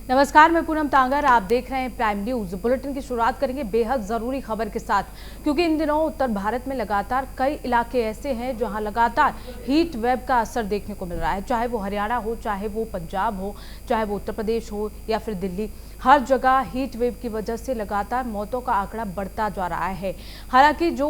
नमस्कार, मैं पूनम तांगर। आप देख रहे हैं प्राइम न्यूज। बुलेटिन की शुरुआत करेंगे बेहद जरूरी खबर के साथ, क्योंकि इन दिनों उत्तर भारत में लगातार कई इलाके ऐसे हैं जहां लगातार हीट वेव का असर देखने को मिल रहा है। चाहे वो हरियाणा हो, चाहे वो पंजाब हो, चाहे वो उत्तर प्रदेश हो या फिर दिल्ली, हर जगह हीट वेव की वजह से लगातार मौतों का आंकड़ा बढ़ता जा रहा है। हालांकि जो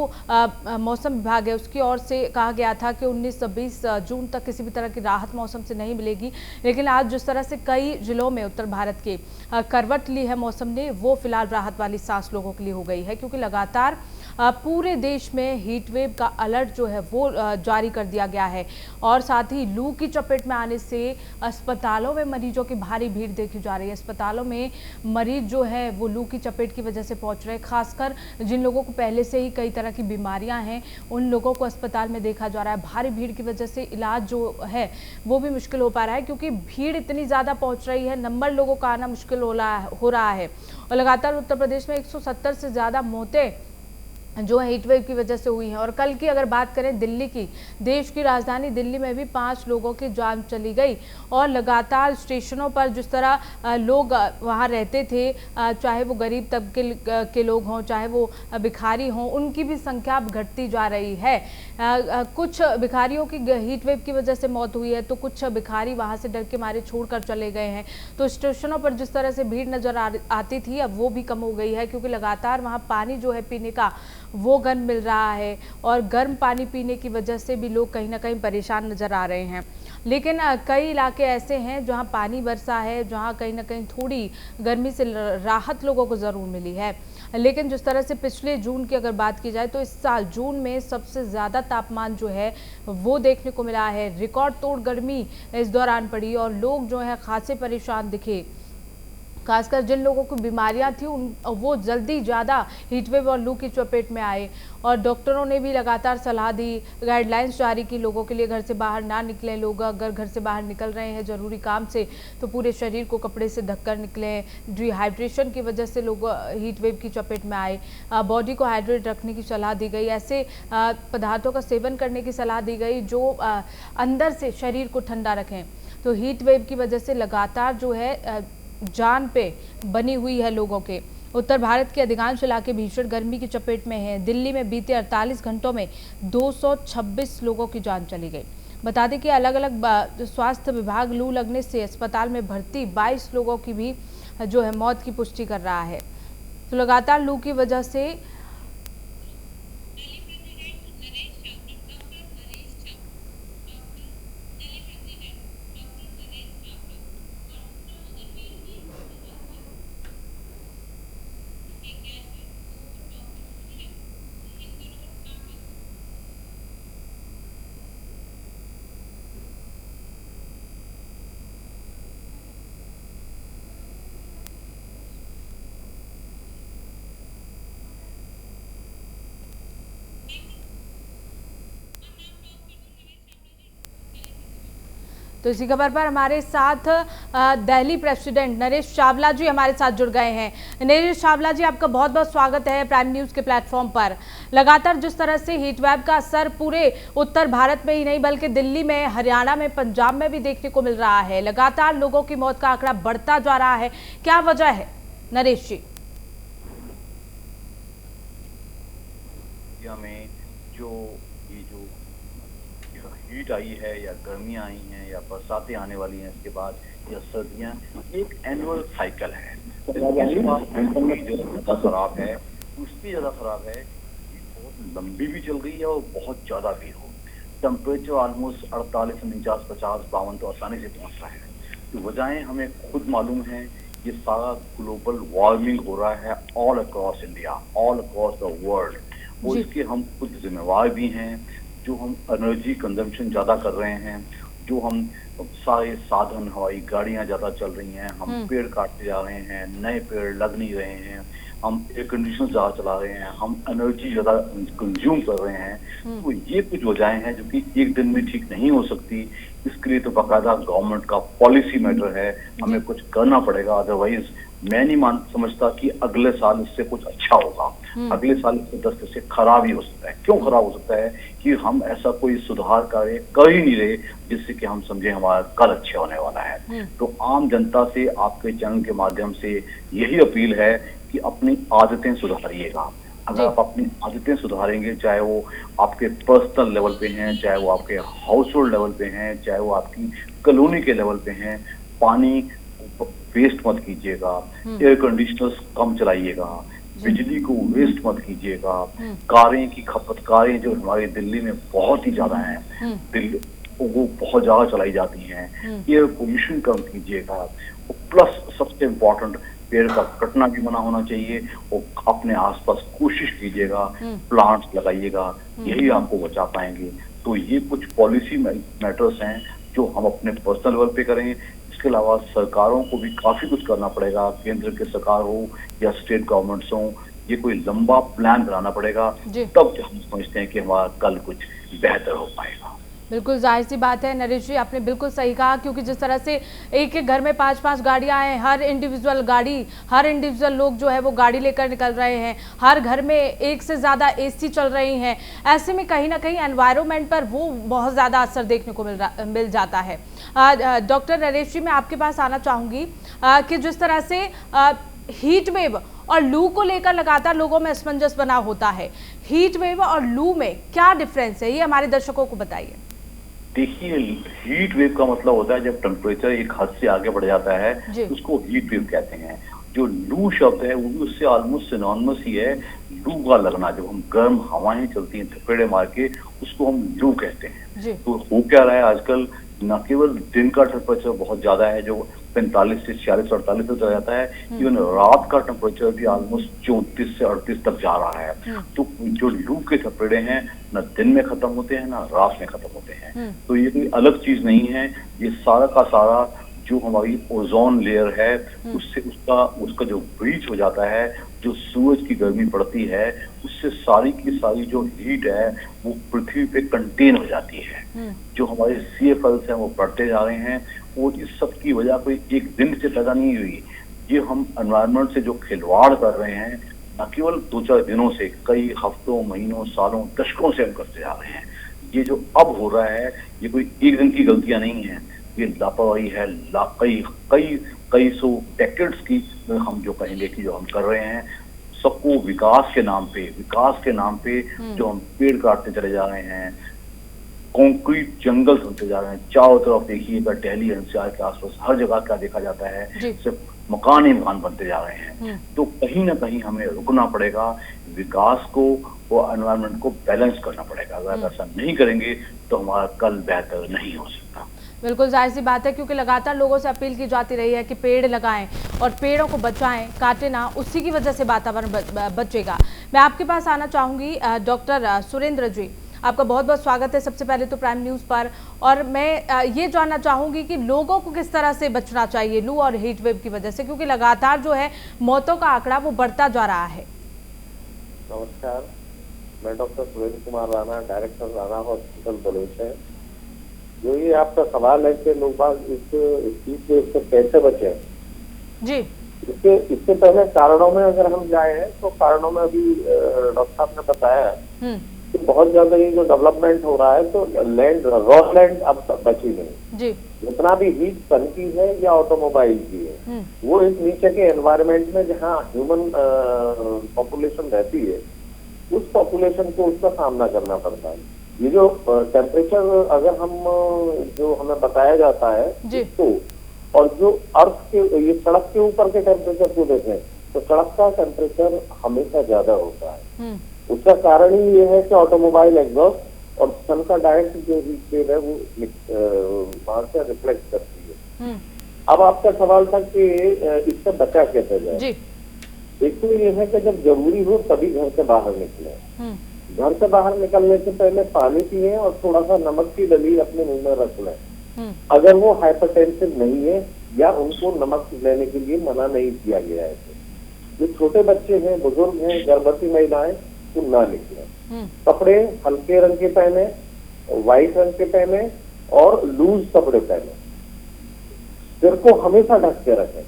मौसम विभाग है उसकी ओर से कहा गया था कि 19-20 जून तक किसी भी तरह की राहत मौसम से नहीं मिलेगी, लेकिन आज जिस तरह से कई जिलों में उत्तर भारत के करवट ली है मौसम ने, वो फिलहाल राहत वाली सांस लोगों के लिए हो गई है, क्योंकि लगातार पूरे देश में हीट वेव का अलर्ट जो है वो जारी कर दिया गया है। और साथ ही लू की चपेट में आने से अस्पतालों में मरीजों की भारी भीड़ देखी जा रही है। अस्पतालों में मरीज जो है वो लू की चपेट की वजह से पहुंच रहे हैं। खासकर जिन लोगों को पहले से ही कई तरह की बीमारियां हैं, उन लोगों को अस्पताल में देखा जा रहा है। भारी भीड़ की वजह से इलाज जो है वो भी मुश्किल हो पा रहा है, क्योंकि भीड़ इतनी ज़्यादा पहुंच रही है, नंबर लोगों का आना मुश्किल हो रहा है। और लगातार उत्तर प्रदेश में 170 से ज़्यादा मौतें जो हीट वेव की वजह से हुई है। और कल की अगर बात करें दिल्ली की, देश की राजधानी दिल्ली में भी 5 लोगों की जान चली गई। और लगातार स्टेशनों पर जिस तरह लोग वहां रहते थे, चाहे वो गरीब तबके के लोग हों, चाहे वो भिखारी हों, उनकी भी संख्या अब घटती जा रही है। कुछ भिखारियों की हीट वेव की वजह से मौत हुई है, तो कुछ भिखारी वहां से डर के मारे छोड़कर चले गए हैं। तो स्टेशनों पर जिस तरह से भीड़ नजर आती थी, अब वो भी कम हो गई है, क्योंकि लगातार वहां पानी जो है पीने का वो गर्म मिल रहा है। और गर्म पानी पीने की वजह से भी लोग कहीं ना कहीं परेशान नजर आ रहे हैं। लेकिन कई इलाके ऐसे हैं जहां पानी बरसा है, जहां कहीं ना कहीं थोड़ी गर्मी से राहत लोगों को ज़रूर मिली है। लेकिन जिस तरह से पिछले जून की अगर बात की जाए, तो इस साल जून में सबसे ज़्यादा तापमान जो है वो देखने को मिला है। रिकॉर्ड तोड़ गर्मी इस दौरान पड़ी और लोग जो है खासे परेशान दिखे। खासकर जिन लोगों को बीमारियां थी वो जल्दी ज़्यादा हीटवेव और लू की चपेट में आए। और डॉक्टरों ने भी लगातार सलाह दी, गाइडलाइंस जारी की लोगों के लिए, घर से बाहर ना निकलें। लोग अगर घर से बाहर निकल रहे हैं ज़रूरी काम से, तो पूरे शरीर को कपड़े से ढककर निकलें। डिहाइड्रेशन की वजह से लोग हीट वेव की चपेट में आए। बॉडी को हाइड्रेट रखने की सलाह दी गई, ऐसे पदार्थों का सेवन करने की सलाह दी गई जो अंदर से शरीर को ठंडा रखें। तो हीट वेव की वजह से लगातार जो है जान पे बनी हुई है लोगों के। उत्तर भारत के अधिकांश इलाके भीषण गर्मी की चपेट में हैं। दिल्ली में बीते 48 घंटों में 226 लोगों की जान चली गई। बता दें कि अलग अलग स्वास्थ्य विभाग लू लगने से अस्पताल में भर्ती 22 लोगों की भी जो है मौत की पुष्टि कर रहा है। तो लगातार लू की वजह से तो इसी खबर पर हमारे साथ दिल्ली प्रेसिडेंट नरेश चावला जी हमारे साथ जुड़ गए हैं। नरेश चावला जी, आपका बहुत बहुत स्वागत है प्राइम न्यूज के प्लेटफॉर्म पर। लगातार जिस तरह से हीट वेव का असर पूरे उत्तर भारत में ही नहीं बल्कि दिल्ली में, हरियाणा में, पंजाब में भी देखने को मिल रहा है, लगातार लोगों की मौत का आंकड़ा बढ़ता जा रहा है, क्या वजह है नरेश जी? में जो हीट आई है या गर्मियां आई हैं या बरसातें आने वाली हैं, इसके बाद या सर्दियां, एक एनुअल साइकिल है। ज्यादा खराब है, उसकी ज्यादा खराब है, बहुत लंबी भी चल गई है और बहुत ज्यादा भी हो। टेम्परेचर ऑलमोस्ट 48, 49, 50, 52 तो आसानी से पहुंच रहा है। तो वजहें हमें खुद मालूम है। ये सारा ग्लोबल वार्मिंग हो रहा है all across India, all across the world, और इसके हम खुद जिम्मेवार भी हैं। जो हम एनर्जी कंजम्पशन ज़्यादा कर रहे हैं, जो हम सारे साधन, हवाई गाड़ियां ज़्यादा चल रही हैं, हम पेड़ काटते जा रहे हैं, नए पेड़ लग नहीं रहे हैं, हम एयर कंडीशनर ज़्यादा चला रहे हैं, हम एनर्जी ज़्यादा कंज्यूम कर रहे हैं, तो ये कुछ वजहें हैं जो कि एक दिन में ठीक नहीं हो सकती। इसके लिए तो बाकायदा गवर्नमेंट का पॉलिसी मैटर है, हमें कुछ करना पड़ेगा। अदरवाइज मैं नहीं समझता कि अगले साल इससे कुछ अच्छा होगा। अगले साल इससे 10 से खराब ही हो सकता है। क्यों खराब हो सकता है? कि हम ऐसा कोई सुधार कार्य कर ही नहीं रहे जिससे कि हम समझे हमारा कल अच्छे होने वाला है। तो आम जनता से आपके चैनल के माध्यम से यही अपील है कि अपनी आदतें सुधारिएगा। अगर आप अपनी आदतें सुधारेंगे, चाहे वो आपके पर्सनल लेवल पे हैं, चाहे वो आपके हाउस होल्ड लेवल पे हैं, चाहे वो आपकी कॉलोनी के लेवल पे हैं, पानी वेस्ट मत कीजिएगा, एयर कंडीशनर्स कम चलाइएगा, बिजली को वेस्ट मत कीजिएगा, कारें की खपतकारें जो हमारी दिल्ली में बहुत ही ज्यादा हैं, दिल्ली वो बहुत ज्यादा चलाई जाती हैं, एयर पोल्यूशन कम कीजिएगा। प्लस सबसे इम्पोर्टेंट, पेड़ का कटना भी मना होना चाहिए और अपने आसपास कोशिश कीजिएगा, प्लांट्स लगाइएगा, यही आपको बचा पाएंगे। तो ये कुछ पॉलिसी मैटर्स हैं जो हम अपने पर्सनल लेवल पे करें। इसके अलावा सरकारों को भी काफी कुछ करना पड़ेगा, केंद्र की सरकार हो या स्टेट गवर्नमेंट्स हो, ये कोई लंबा प्लान बनाना पड़ेगा, तब हम समझते हैं कि हमारा कल कुछ बेहतर हो पाएगा। बिल्कुल जाहिर सी बात है नरेश जी, आपने बिल्कुल सही कहा, क्योंकि जिस तरह से एक एक घर में 5-5 गाड़ियां हैं, हर इंडिविजुअल लोग जो है वो गाड़ी लेकर निकल रहे हैं, हर घर में एक से ज़्यादा एसी चल रही हैं, ऐसे में कहीं ना कहीं एनवायरनमेंट पर वो बहुत ज़्यादा असर देखने को मिल जाता है। डॉक्टर नरेश जी, मैं आपके पास आना चाहूँगी कि जिस तरह से हीट वेव और लू को लेकर लगातार लोगों में असमंजस बना होता है, हीट वेव और लू में क्या डिफरेंस है, ये हमारे दर्शकों को बताइए। देखिए, हीट वेव का मतलब होता है जब टेम्परेचर एक हद से आगे बढ़ जाता है, उसको हीट वेव कहते हैं। जो लू शब्द है वो भी उससे ऑलमोस्ट सिनोनिमस ही है, लू का लगना। जब हम गर्म हवाएं चलती हैं थपेड़े मार के, उसको हम लू कहते हैं। तो हो क्या रहा है आजकल, न केवल दिन का टेम्परेचर बहुत ज्यादा है जो 45 से 46-48 तक चला जाता है, इवन रात का टेम्परेचर भी ऑलमोस्ट 34 से 38 तक जा रहा है। तो जो लू के थपेड़े हैं न दिन में खत्म होते हैं ना रात में खत्म होते हैं। तो ये कोई अलग चीज नहीं है, ये सारा का सारा जो हमारी ओजोन लेयर है उससे उसका जो ब्रीच हो जाता है, जो सूरज की गर्मी पड़ती है, उससे सारी की सारी जो हीट है वो पृथ्वी पे कंटेन हो जाती है। जो हमारे CFLs हैं वो बढ़ते जा रहे हैं और इस सब की वजह कोई एक दिन से पैदा नहीं हुई। ये हम एनवायरनमेंट से जो खिलवाड़ कर रहे हैं, न केवल 2-4 दिनों से, कई हफ्तों, महीनों, सालों, दशकों से हम करते जा रहे हैं। ये जो अब हो रहा है ये कोई एक दिन की गलतियां नहीं है, ये लापरवाही है, कई सौ डेकेड्स की हम जो कहेंगे कि जो हम कर रहे हैं। सबको विकास के नाम पे जो हम पेड़ काटते चले जा रहे हैं, कंक्रीट जंगल बनते जा रहे हैं। चारों तरफ देखिएगा, दिल्ली एनसीआर के आसपास हर जगह क्या देखा जाता है, सिर्फ मकान ही मकान बनते जा रहे हैं। तो कहीं ना कहीं हमें रुकना पड़ेगा, विकास को और एनवायरनमेंट को बैलेंस करना पड़ेगा। अगर ऐसा नहीं करेंगे तो हमारा कल बेहतर नहीं हो सकता। बिल्कुल जाहिर सी बात है, क्योंकि लगातार लोगों से अपील की जाती रही है कि पेड़ लगाएं और पेड़ों को बचाएं, काटे ना, उसी की वजह से वातावरण बचेगा। मैं आपके पास आना चाहूँगी डॉक्टर सुरेंद्र जी, आपका बहुत बहुत स्वागत है सबसे पहले तो प्राइम न्यूज़ पर। और मैं ये जानना चाहूँगी कि लोगों को किस तरह से बचना चाहिए लू और हीट वेव की वजह से, क्योंकि लगातार जो है मौतों का आंकड़ा वो बढ़ता जा रहा है। नमस्कार, मैं doctor Surendra Kumar Rana, director Rana hospital Baloch है। जो ये आपका सवाल है कि लोग बाग इस हीट वेव से कैसे बचे जी, इससे पहले कारणों में अगर हम जाए तो कारणों में अभी डॉक्टर साहब ने बताया कि बहुत ज्यादा ये जो डेवलपमेंट हो रहा है तो रॉ लैंड अब बची नहीं जी। जितना भी हीट सन की है या ऑटोमोबाइल की है वो इस नीचे के एनवायरनमेंट में जहाँ ह्यूमन पॉपुलेशन रहती है उस पॉपुलेशन को उसका सामना करना पड़ता है। ये जो टेम्परेचर अगर हम जो हमें बताया जाता है तो, और जो अर्थ के ये सड़क के ऊपर के टेम्परेचर को देखें तो सड़क का टेम्परेचर हमेशा ज्यादा होता है। उसका कारण ही ये है कि ऑटोमोबाइल एग्जॉस्ट और सन का डायरेक्ट जो हीट वेव है वो वहां से रिफ्लेक्ट करती है। अब आपका सवाल था कि इससे बचा कैसे जाए। एक तो ये है कि जब जरूरी हो तभी घर से बाहर निकले। घर से बाहर निकलने से पहले पानी पिए और थोड़ा सा नमक की डली अपने मुंह में रख लें। अगर वो हाइपरटेंसिव नहीं है या उनको नमक लेने के लिए मना नहीं किया गया है जो छोटे बच्चे हैं, बुजुर्ग हैं, गर्भवती महिलाएं, वो ना निकले। कपड़े हल्के रंग के पहने, व्हाइट रंग के पहने और लूज कपड़े पहने। सिर को हमेशा ढक के रखें।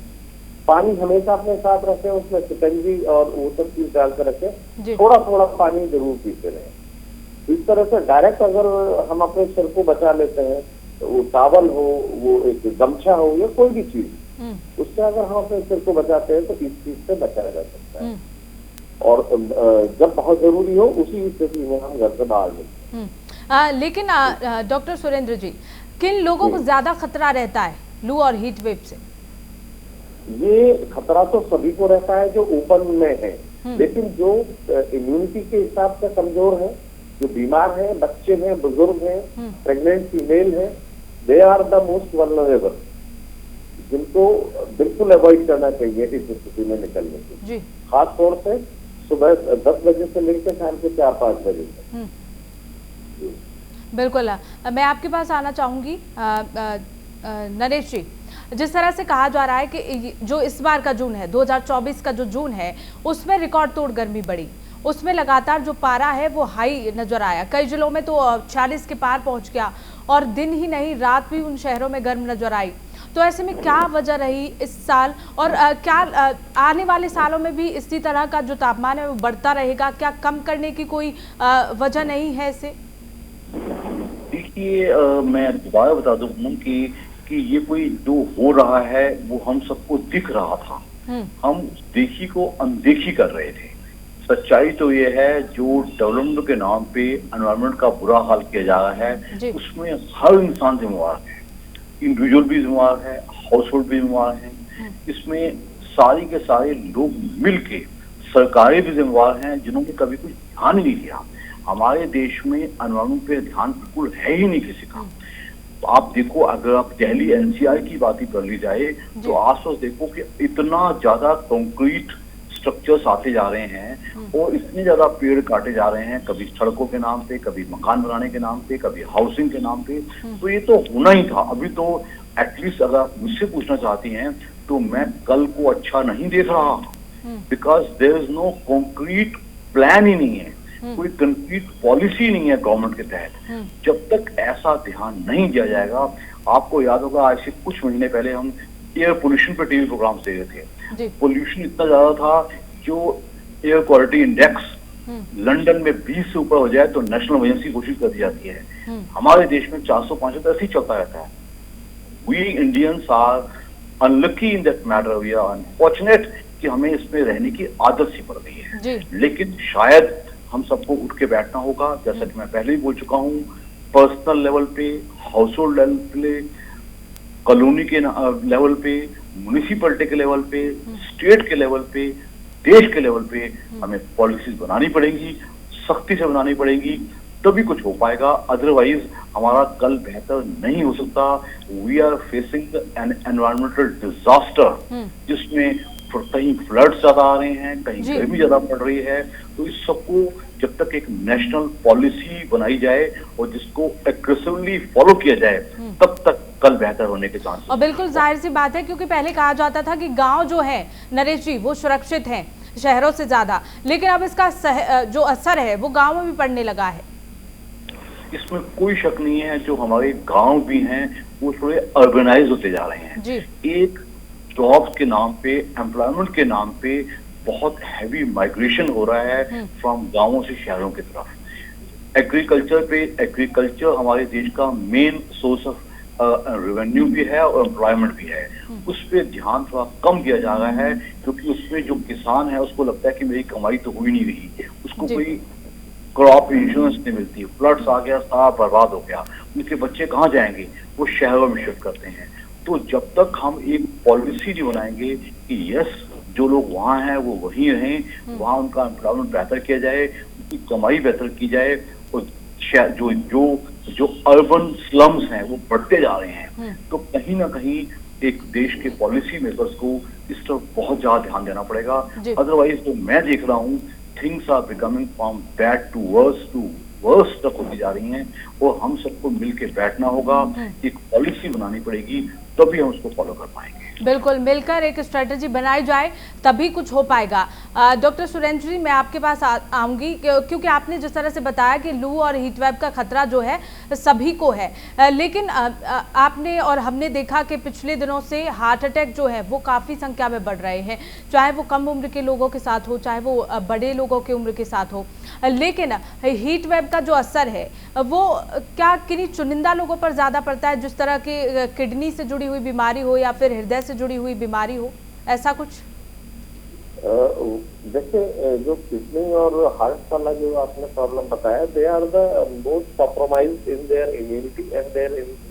पानी हमेशा अपने साथ रखें, उसमें शिकंजी और वो सब चीज डाल कर रखें। थोड़ा थोड़ा पानी जरूर पीते रहें। इस तरह से डायरेक्ट अगर हम अपने सिर को बचा लेते हैं, तो वो टॉवल हो, वो एक गमछा हो या कोई भी चीज, उससे अगर हम अपने सिर को बचाते हैं तो इस चीज से बचाया जा सकता है। और जब बहुत जरूरी हो उसी स्थिति में हम घर से बाहर निकलें। लेकिन डॉक्टर सुरेंद्र जी, किन लोगों को ज्यादा खतरा रहता है लू और हीट वेव से? ये खतरा तो सभी को रहता है जो ओपन में है, लेकिन जो इम्यूनिटी के हिसाब से कमजोर है, जो बीमार है, बच्चे हैं, बुजुर्ग हैं, प्रेग्नेंट फीमेल है, they are the most vulnerable, जिनको बिल्कुल अवॉइड करना चाहिए इस स्थिति में निकलने के। खास तौर से सुबह 10 बजे से लेकर शाम के 4-5 बजे तक। बिल्कुल, मैं आपके पास आना चाहूंगी नरेश जी। जिस तरह से कहा जा रहा है कि जो इस बार का जून है, 2024 का जो जून है, उसमें रिकॉर्ड तोड़ गर्मी बढ़ी, उसमें लगातार जो पारा है वो हाई नजर आया। कई जिलों में तो 40 के पार पहुंच गया और दिन ही नहीं रात भी उन शहरों में गर्म नजर आई। तो ऐसे में क्या वजह रही इस साल, और क्या आने वाले सालों में भी इसी तरह का जो तापमान है वो बढ़ता रहेगा? क्या कम करने की कोई वजह नहीं है इसे? देखिए, मैं दोबारा बता दूं कि ये कोई जो हो रहा है वो हम सबको दिख रहा था। हम देखी को अनदेखी कर रहे थे। सच्चाई तो ये है, जो डेवलपमेंट के नाम पे एनवायरनमेंट का बुरा हाल किया जा रहा है, उसमें हर इंसान जिम्मेवार है। इंडिविजुअल भी जिम्मेवार है, हाउस होल्ड भी जिम्मेवार है। इसमें सारी के सारे लोग मिलके, सरकारें भी जिम्मेवार हैं, जिन्होंने कभी कुछ ध्यान ही नहीं दिया। हमारे देश में एनवायरनमेंट पे ध्यान बिल्कुल है ही नहीं किसी का। तो आप देखो, अगर आप दिल्ली एनसीआर की बात ही कर ली जाए तो आसपास देखो कि इतना ज्यादा कंक्रीट स्ट्रक्चर्स आते जा रहे हैं और इतने ज्यादा पेड़ काटे जा रहे हैं, कभी सड़कों के नाम पे, कभी मकान बनाने के नाम पे, कभी हाउसिंग के नाम पे। तो ये तो होना ही था। अभी तो एटलीस्ट अगर आप मुझसे पूछना चाहती हैं तो मैं कल को अच्छा नहीं देख रहा, because there is no concrete plan ही नहीं है, कोई कंक्रीट पॉलिसी नहीं है गवर्नमेंट के तहत। जब तक ऐसा ध्यान नहीं दिया जाएगा, आपको याद होगा आज से कुछ महीने पहले हम एयर पोल्यूशन पर टीवी प्रोग्राम दे रहे थे। पोल्यूशन इतना ज्यादा था, जो एयर क्वालिटी इंडेक्स लंदन में 20 से ऊपर हो जाए तो नेशनल इमरजेंसी घोषित कर दी जाती है। हमारे देश में 405 तक ऐसे ही चलता रहता है। We Indians are unlucky in that matter, we are unfortunate कि हमें इसमें रहने की आदत सी पड़ गई है। लेकिन शायद हम सबको उठ के बैठना होगा, जैसा कि मैं पहले ही बोल चुका हूँ, पर्सनल लेवल पे, हाउस होल्ड लेवल पे, कॉलोनी के लेवल पे, म्युनिसिपैलिटी के लेवल पे, स्टेट के लेवल पे, देश के लेवल पे हमें पॉलिसीज बनानी पड़ेंगी, सख्ती से बनानी पड़ेगी, तभी कुछ हो पाएगा। अदरवाइज हमारा कल बेहतर नहीं हो सकता। We are facing an environmental disaster, जिसमें कहीं फ्लड्स ज्यादा आ रहे हैं, कहीं गर्मी ज्यादा पड़ रही है। तो इस सबको जब तक एक नेशनल पॉलिसी बनाई जाए और जिसको एग्रेसिवली फॉलो किया जाए, तब तक कल बेहतर होने के चांस। और बिल्कुल जाहिर सी बात है, क्योंकि पहले कहा जाता था कि गांव जो है नरेश जी वो सुरक्षित हैं शहरों से ज्यादा, लेकिन अब इसका जो असर है वो गाँव में भी पड़ने लगा है। इसमें कोई शक नहीं है, जो हमारे गांव भी हैं वो थोड़े अर्बनाइज होते जा रहे हैं। एक जॉब्स के नाम पे, एम्प्लॉयमेंट के नाम पे बहुत हैवी माइग्रेशन हो रहा है फ्रॉम गांवों से शहरों की तरफ। एग्रीकल्चर हमारे देश का मेन सोर्स ऑफ रेवेन्यू भी है और एम्प्लॉयमेंट भी है। उस पर ध्यान थोड़ा कम दिया जा रहा है, क्योंकि उसमें जो किसान है उसको लगता है कि मेरी कमाई तो हो ही नहीं रही, उसको कोई क्रॉप इंश्योरेंस नहीं मिलती, फ्लड्स आ गया, सारा बर्बाद हो गया, उनके बच्चे कहाँ जाएंगे, वो शहरों में शिफ्ट करते हैं। तो जब तक हम एक पॉलिसी नहीं बनाएंगे कि यस, जो लोग वहाँ हैं वो वहीं रहें, वहाँ उनका एम्प्लॉयमेंट बेहतर किया जाए, उनकी कमाई बेहतर की जाए, और जो जो जो अर्बन स्लम्स हैं वो बढ़ते जा रहे हैं, तो कहीं ना कहीं एक देश के पॉलिसी मेकर्स को इस तरफ बहुत ज्यादा ध्यान देना पड़ेगा। अदरवाइज तो मैं देख रहा हूँ things are becoming from bad to worse तक होती जा रही हैं, और हम सबको मिलके बैठना होगा, एक पॉलिसी बनानी पड़ेगी, तभी हम उसको फॉलो कर पाएंगे। बिल्कुल, मिलकर एक स्ट्रेटजी बनाई जाए तभी कुछ हो पाएगा। डॉक्टर सुरेंद्र जी, मैं आपके पास आऊंगी क्योंकि आपने जिस तरह से बताया कि लू और हीट वेव का खतरा जो है सभी को है, लेकिन आपने और हमने देखा कि पिछले दिनों से हार्ट अटैक जो है वो काफ़ी संख्या में बढ़ रहे हैं, चाहे वो कम उम्र के लोगों के साथ हो, चाहे वो बड़े लोगों की उम्र के साथ हो। लेकिन हीट वेव का जो असर है वो क्या किन्हीं चुनिंदा लोगों पर ज़्यादा पड़ता है, जिस तरह की किडनी से जुड़ी हुई बीमारी हो या फिर हृदय से जुड़ी हुई बीमारी हो, ऐसा कुछ? देखिए, जो किडनी और हार्ट वाला जो आपने प्रॉब्लम बताया, they are the most compromised in their immunity and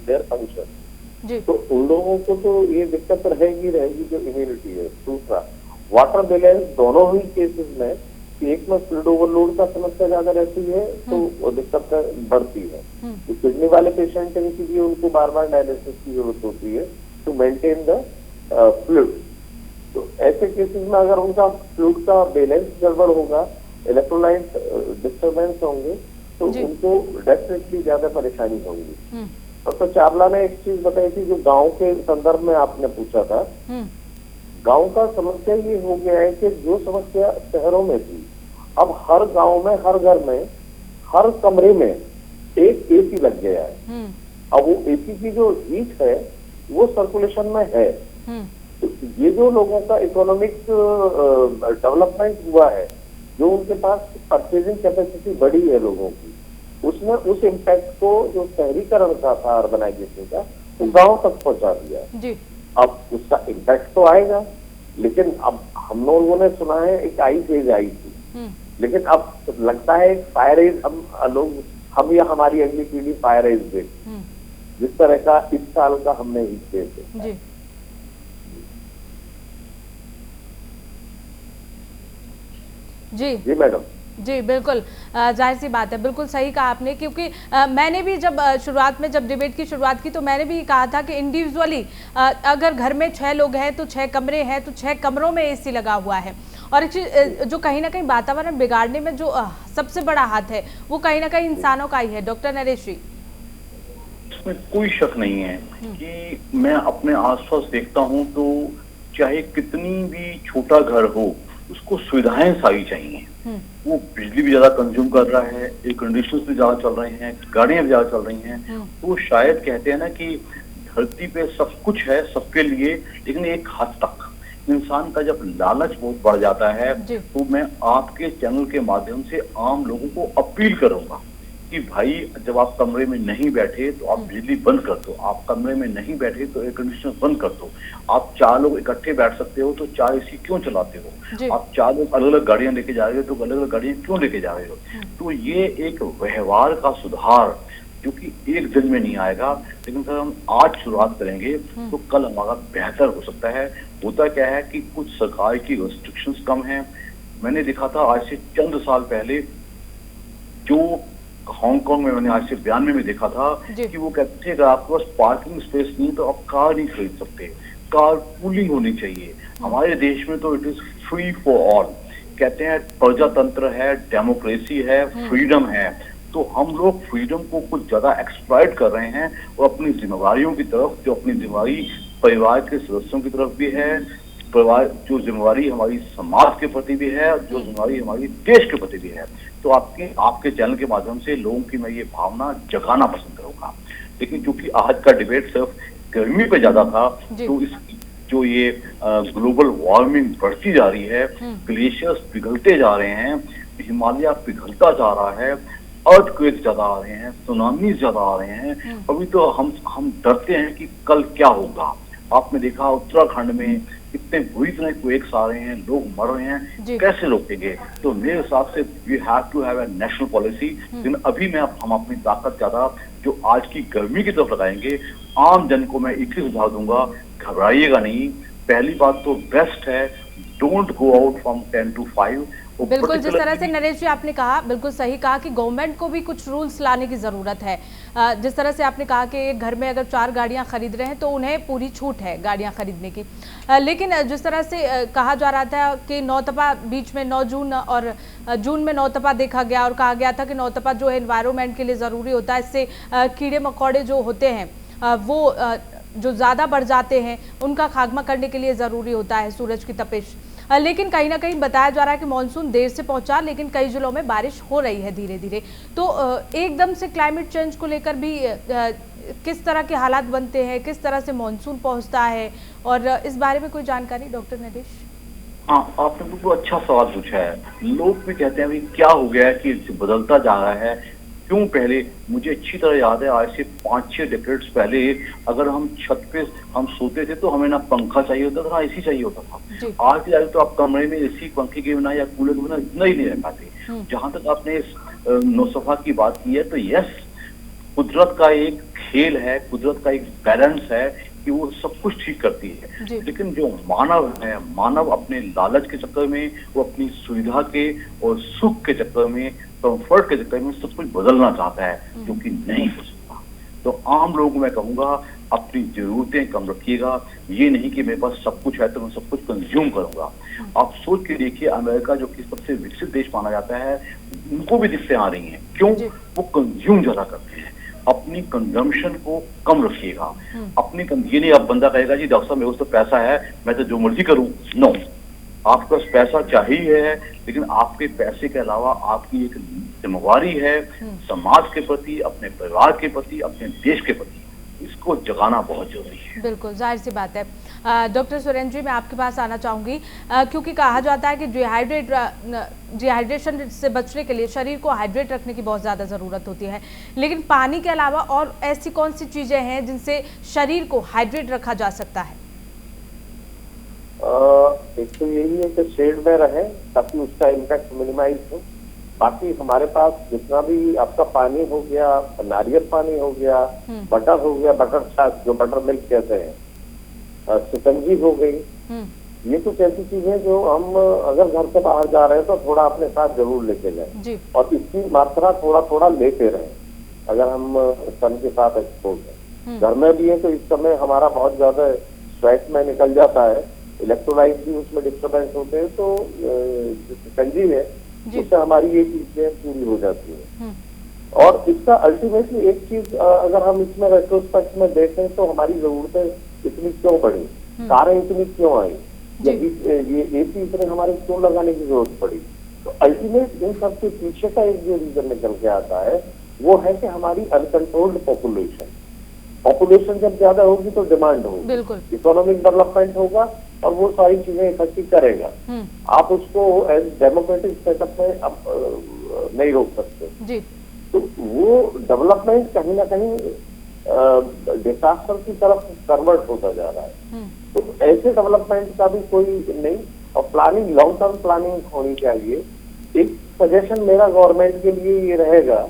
their function. तो उन लोगों को तो ये दिक्कत रहेगी जो इम्यूनिटी है। दूसरा, वाटर बैलेंस दोनों ही केसेस में, एक में फ्लूइड ओवरलोड का समस्या ज्यादा रहती है तो वो दिक्कत बढ़ती है। तो किडनी वाले पेशेंट के लिए उनको बार बार डायलिसिस की जरूरत होती है टू मेंटेन द फ्लूइड। तो ऐसे केसेस में अगर उनका फ्लूइड का बैलेंस गड़बड़ होगा, इलेक्ट्रोलाइट डिस्टर्बेंस होंगे, तो उनको डेफिनेटली ज्यादा परेशानी होगी। तो चावला ने एक चीज बताई थी जो गांव के संदर्भ में आपने पूछा था। गांव का समस्या ये हो गया है कि जो समस्या शहरों में थी, अब हर गांव में, हर घर में, हर कमरे में एक एसी लग गया है। अब वो एसी की जो हीट है वो सर्कुलेशन में है। तो ये जो लोगों का इकोनॉमिक डेवलपमेंट हुआ है, जो उनके पास परचेजिंग कैपेसिटी बढ़ी है लोगों की, उसने उस इम्पैक्ट को जो शहरीकरण का था, अर्बनाइजेशन का, तो गांव तक पहुंचा दिया जी। अब उसका इम्पैक्ट तो आएगा, लेकिन अब हम लोगों ने सुना है एक आइस एज आई थी, लेकिन अब लगता है एक फायर एज हम या हमारी अगली पीढ़ी फायर एज देख, जिस तरह का इस साल का हमने हीट एज देखा। जी जी मैडम। जी बिल्कुल, जाहिर सी बात है, बिल्कुल सही कहा आपने, क्योंकि मैंने भी जब शुरुआत में जब डिबेट की शुरुआत की तो मैंने भी कहा था कि इंडिविजुअली अगर घर में 6 लोग हैं तो 6 कमरे हैं तो 6 कमरों में एसी लगा हुआ है। और जो कहीं ना कहीं वातावरण बिगाड़ने में जो सबसे बड़ा हाथ है वो कहीं ना कहीं इंसानों का ही है। डॉक्टर नरेश जी, इसमें कोई शक नहीं है कि मैं अपने आसपास देखता हूं तो चाहे कितनी भी छोटा घर हो, उसको सुविधाएं सारी चाहिए। वो बिजली भी ज्यादा कंज्यूम कर रहा है, एयर कंडीशनर्स भी ज्यादा चल रहे हैं, गाड़ियां भी ज्यादा चल रही हैं। तो शायद कहते हैं ना कि धरती पे सब कुछ है सबके लिए, लेकिन एक हद तक इंसान का जब लालच बहुत बढ़ जाता है, तो मैं आपके चैनल के माध्यम से आम लोगों को अपील करूंगा कि भाई जब आप कमरे में नहीं बैठे तो आप बिजली बंद कर दो, आप कमरे में नहीं बैठे तो एयर कंडीशनर बंद कर दो। आप 4 लोग इकट्ठे बैठ सकते हो तो 4 एसी क्यों चलाते हो? आप 4 लोग अलग अलग गाड़ियां लेके जा रहे हो तो अलग अलग गाड़ियां क्यों लेके जा रहे हो? तो ये एक व्यवहार का सुधार जो कि एक दिन में नहीं आएगा, लेकिन अगर हम आज शुरुआत करेंगे तो कल हमारा बेहतर हो सकता है। होता क्या है कि कुछ सरकार की रेस्ट्रिक्शंस कम हैं। मैंने देखा था आज से चंद साल पहले, जो हांगकांग में मैंने आज से 92 में देखा था कि वो कहते थे अगर आपके पास पार्किंग स्पेस नहीं तो आप कार नहीं खरीद सकते, कार पूलिंग होनी चाहिए। हमारे देश में तो it is free for all, कहते हैं प्रजातंत्र है, डेमोक्रेसी है, फ्रीडम है। तो हम लोग फ्रीडम को कुछ ज्यादा एक्सप्लॉइट कर रहे हैं और अपनी जिम्मेवारियों की तरफ, जो अपनी जिम्मेवारी परिवार के सदस्यों की तरफ भी है, परिवार जो जिम्मेवारी हमारी समाज के प्रति भी है, जो जिम्मेवारी हमारी देश के प्रति भी है, तो आपके चैनल के माध्यम से लोगों की मैं ये भावना जगाना पसंद करूंगा। लेकिन चूंकि आज का डिबेट सिर्फ गर्मी पे ज्यादा था, तो इस जो ये ग्लोबल वार्मिंग बढ़ती जा रही है, ग्लेशियर्स पिघलते जा रहे हैं, हिमालय पिघलता जा रहा है, अर्थक्वेक ज्यादा आ रहे हैं, सुनामी ज्यादा आ रहे हैं, अभी तो हम डरते हैं कि कल क्या होगा। आपने देखा उत्तराखंड में कितने बुरी तरह क्वेक्स आ रहे हैं, लोग मर रहे हैं, कैसे रोकेंगे? तो मेरे हिसाब से we have to have a national policy. लेकिन अभी हम अपनी ताकत ज्यादा जो आज की गर्मी की तरफ लगाएंगे। आम जन को मैं एक ही सुझाव दूंगा, घबराइएगा नहीं। पहली बात तो बेस्ट है, don't go out from 10 to 5। बिल्कुल, जिस तरह से नरेश जी आपने कहा, बिल्कुल सही कहा कि गवर्नमेंट को भी कुछ रूल्स लाने की ज़रूरत है। जिस तरह से आपने कहा कि एक घर में अगर 4 गाड़ियां खरीद रहे हैं तो उन्हें पूरी छूट है गाड़ियां खरीदने की। लेकिन जिस तरह से कहा जा रहा था कि नौतपा बीच में 9 जून और जून में नौतपा देखा गया और कहा गया था कि नौतपा जो है एनवायरनमेंट के लिए ज़रूरी होता है, इससे कीड़े मकोड़े जो होते हैं वो जो ज़्यादा बढ़ जाते हैं उनका खात्मा करने के लिए ज़रूरी होता है सूरज की तपिश। लेकिन कहीं ना कहीं बताया जा रहा है कि मानसून देर से पहुंचा, लेकिन कई जिलों में बारिश हो रही है धीरे धीरे। तो एकदम से क्लाइमेट चेंज को लेकर भी किस तरह के हालात बनते हैं, किस तरह से मानसून पहुंचता है, और इस बारे में कोई जानकारी डॉक्टर नरेश? हाँ, आपने बिल्कुल अच्छा सवाल पूछा है। लोग भी कहते हैं भाई क्या हो गया है कि बदलता जा रहा है, क्यों? पहले मुझे अच्छी तरह याद है, आज से 5-6 डेकेड्स पहले अगर हम छत पे हम सोते थे तो हमें ना पंखा चाहिए होता था ना एसी चाहिए होता था। आज की तारीख तो आप कमरे में एसी पंखे के बिना या कूलर के बिना इतना ही नहीं रह पाते। जहां तक आपने इस नौसफा की बात की है, तो यस, कुदरत का एक खेल है, कुदरत का एक बैलेंस है कि वो सब कुछ ठीक करती है। लेकिन जो मानव है, मानव अपने लालच के चक्कर में, वो अपनी सुविधा के और सुख के चक्कर में, कंफर्ट के चक्कर में सब कुछ बदलना चाहता है, जो कि नहीं हो सकता। तो आम लोगों को मैं कहूंगा, अपनी जरूरतें कम रखिएगा। ये नहीं कि मेरे पास सब कुछ है तो मैं सब कुछ कंज्यूम करूंगा। आप सोच के देखिए, अमेरिका जो कि सबसे विकसित देश माना जाता है, उनको भी दिक्कतें आ रही हैं। क्यों? वो कंज्यूम ज्यादा करते हैं। अपनी कंजम्पशन को कम रखिएगा। अपनी ये नहीं आप बंदा कहेगा जी डॉक्टर साहब मेरे पास तो पैसा है, मैं तो जो मर्जी करूं। नो, आपके पास पैसा चाहिए है, लेकिन आपके पैसे के अलावा आपकी एक जिम्मेवारी है समाज के प्रति, अपने परिवार के प्रति, अपने देश के प्रति। इसको जगाना बहुत जरूरी है। बिल्कुल, जाहिर सी बात है। डॉक्टर सुरेंद्र जी, मैं आपके पास आना चाहूंगी, क्योंकि कहा जाता है कि डिहाइड्रेशन से बचने के लिए शरीर को हाइड्रेट रखने की बहुत ज़्यादा ज़रूरत होती है, लेकिन पानी के अलावा और ऐसी कौन सी चीज़ें हैं जिनसे शरीर को हाइड्रेट रखा जा सकता है? एक तो यही है कि शेड में रहे ताकि उसका इम्पैक्ट मिनिमाइज हो। बाकी हमारे पास जितना भी आपका पानी हो गया, नारियल पानी हो गया, बटर हो गया, बटर छाछ जो बटर मिल्क कहते हैं, शिकंजी हो गई, ये कुछ ऐसी चीजें जो हम अगर घर से बाहर जा रहे हैं तो थोड़ा अपने साथ जरूर लेके जाए, और इसकी मात्रा थोड़ा थोड़ा लेते रहे। अगर हम सन के साथ एक्सपोज है, घर में भी है तो इस समय हमारा बहुत ज्यादा स्वेट में निकल जाता है, इलेक्ट्रोलाइट भी उसमें डिस्टर्बेंस होते हैं, तो शिकंजी है उससे हमारी ये चीजें पूरी हो जाती है। और इसका अल्टीमेटली एक चीज अगर हम इसमें रेट्रोस्पेक्ट में देखें तो हमारी जरूरतें इतनी क्यों बढ़ी, कारें इतनी क्यों आई, ये एसी इतने हमारे क्यों लगाने की जरूरत पड़ी? तो अल्टीमेट इन सबके पीछे का एक जो रीजन निकल के आता है वो है कि हमारी अनकंट्रोल्ड पॉपुलेशन जब ज्यादा होगी तो डिमांड होगी, इकोनॉमिक डेवलपमेंट होगा और वो सारी चीजें इकट्ठी करेगा। आप उसको एज डेमोक्रेटिक सेटअप में आप नहीं रोक सकते। तो वो डेवलपमेंट कहीं ना कहीं डिजास्टर की तरफ कन्वर्ट होता जा रहा है। तो ऐसे डेवलपमेंट का भी कोई नहीं, और प्लानिंग, लॉन्ग टर्म प्लानिंग होनी चाहिए। एक सजेशन मेरा गवर्नमेंट के लिए ये रहेगा,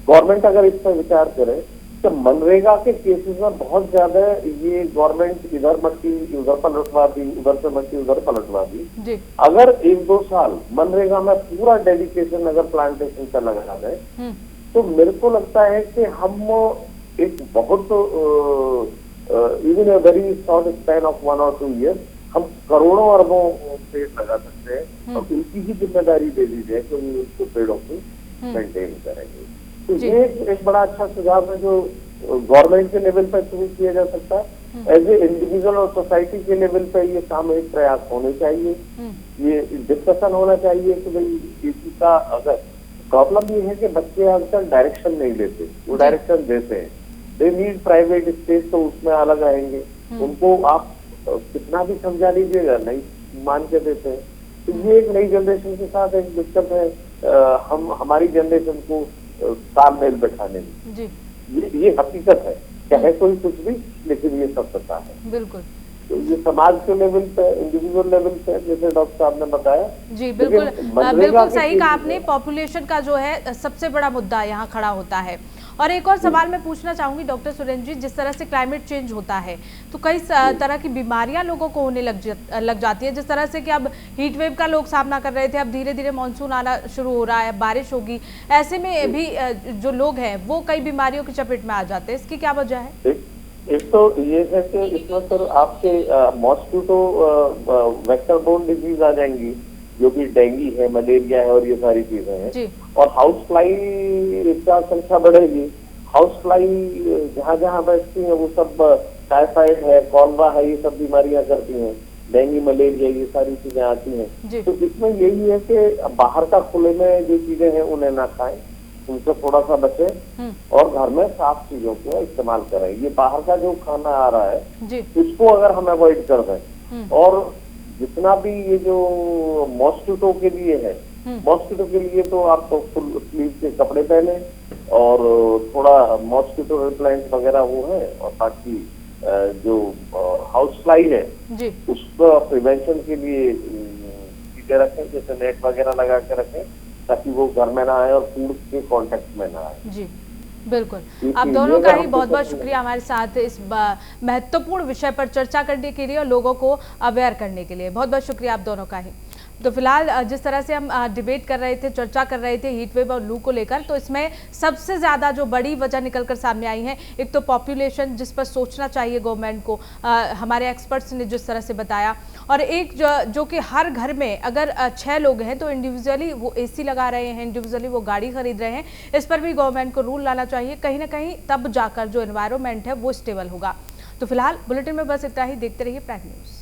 गवर्नमेंट अगर इस पर विचार करे तो मनरेगा के केसेस में बहुत ज्यादा ये गवर्नमेंट इधर मट्टी उधर पलटवा दी, उधर से मट्टी उधर पलटवा दी। अगर 1-2 साल मनरेगा में पूरा डेडिकेशन अगर प्लांटेशन का लगा दें तो मेरे को लगता है कि हम एक बहुत even a very short span of 1 or 2 years हम करोड़ों अरबों पेड़ लगा सकते हैं, और उनकी ही जिम्मेदारी दे दी जाए कि वो उसको पेड़ों को मेंटेन करेंगे। तो ये एक बड़ा अच्छा सुझाव है जो गवर्नमेंट के लेवल पर शुरू किया जा सकता है। एज ए इंडिविजुअल और सोसाइटी के लेवल पर ये सामूहिक प्रयास होने चाहिए, ये डिस्कशन होना चाहिए कि भाई इसी का अगर प्रॉब्लम ये है कि बच्चे आजकल डायरेक्शन नहीं लेते, वो डायरेक्शन देते हैं, दे नीड प्राइवेट स्पेस, तो उसमें अलग आएंगे। उनको आप कितना भी समझा लीजिएगा नहीं मान के देते हैं। तो ये एक नई जनरेशन के साथ एक दिक्कत है हमारी जनरेशन को तालमेल बैठाने में। ये हकीकत है, चाहे कोई कुछ भी, लेकिन ये सब पता है। बिल्कुल, तो ये समाज के लेवल पे, इंडिविजुअल लेवल पे, जैसे डॉक्टर साहब ने बताया। जी बिल्कुल, बिल्कुल सही कहा आपने। पॉपुलेशन का जो है सबसे बड़ा मुद्दा यहाँ खड़ा होता है। और एक और सवाल मैं पूछना चाहूंगी डॉक्टर सुरेंद्र जी, जिस तरह से क्लाइमेट चेंज होता है तो कई तरह की बीमारियां लोगों को होने लग जाती है। जिस तरह से कि अब हीट वेव का लोग सामना कर रहे थे, अब धीरे धीरे मानसून आना शुरू हो रहा है, बारिश होगी, ऐसे में भी जो लोग हैं वो कई बीमारियों की चपेट में आ जाते हैं। इसकी क्या वजह है? एक तो ये है कि इसमें सर आपके मॉस्किटो वेक्टर बोर्न डिजीज आ जाएंगी, जो कि डेंगू है, मलेरिया है और ये सारी चीजें हैं। और हाउस फ्लाई इसका संख्या बढ़ेगी। हाउस फ्लाई जहाँ जहाँ बैठती है वो सब टाइफाइड है, कॉलरा है, ये सब बीमारियां करती हैं, डेंगू, मलेरिया, ये सारी चीजें आती हैं। तो इसमें यही है कि बाहर का खुले में जो चीजें हैं उन्हें ना खाएं, उनसे थोड़ा सा बचें और घर में साफ चीजों को इस्तेमाल करें। ये बाहर का जो खाना आ रहा है इसको अगर हम अवॉइड कर दें, और जितना भी ये जो मॉस्किटो के लिए है, मॉस्किटो के लिए तो आप तो फुल स्लीव के कपड़े पहने और थोड़ा मॉस्किटो रिपेलेंट वगैरह वो है, और बाकी जो हाउस फ्लाई है उसका प्रिवेंशन के लिए चीजें रखें, जैसे नेट वगैरह लगा के रखें ताकि वो घर में ना आए और फूड के कांटेक्ट में ना आए। जी बिल्कुल, आप दोनों का ही बहुत बहुत शुक्रिया हमारे साथ इस महत्वपूर्ण विषय पर चर्चा करने के लिए और लोगों को अवेयर करने के लिए। बहुत बहुत शुक्रिया आप दोनों का ही। तो फिलहाल जिस तरह से हम डिबेट कर रहे थे, चर्चा कर रहे थे हीट वेव और लू को लेकर, तो इसमें सबसे ज़्यादा जो बड़ी वजह निकलकर सामने आई है, एक तो पॉपुलेशन जिस पर सोचना चाहिए गवर्नमेंट को, हमारे एक्सपर्ट्स ने जिस तरह से बताया, और एक जो कि हर घर में अगर 6 लोग हैं तो इंडिविजुअली वो AC लगा रहे हैं, इंडिविजुअली वो गाड़ी खरीद रहे हैं, इस पर भी गवर्नमेंट को रूल लाना चाहिए कहीं ना कहीं, तब जाकर जो एनवायरनमेंट है वो स्टेबल होगा। तो फिलहाल बुलेटिन में बस इतना ही, देखते रहिए प्राइम न्यूज़।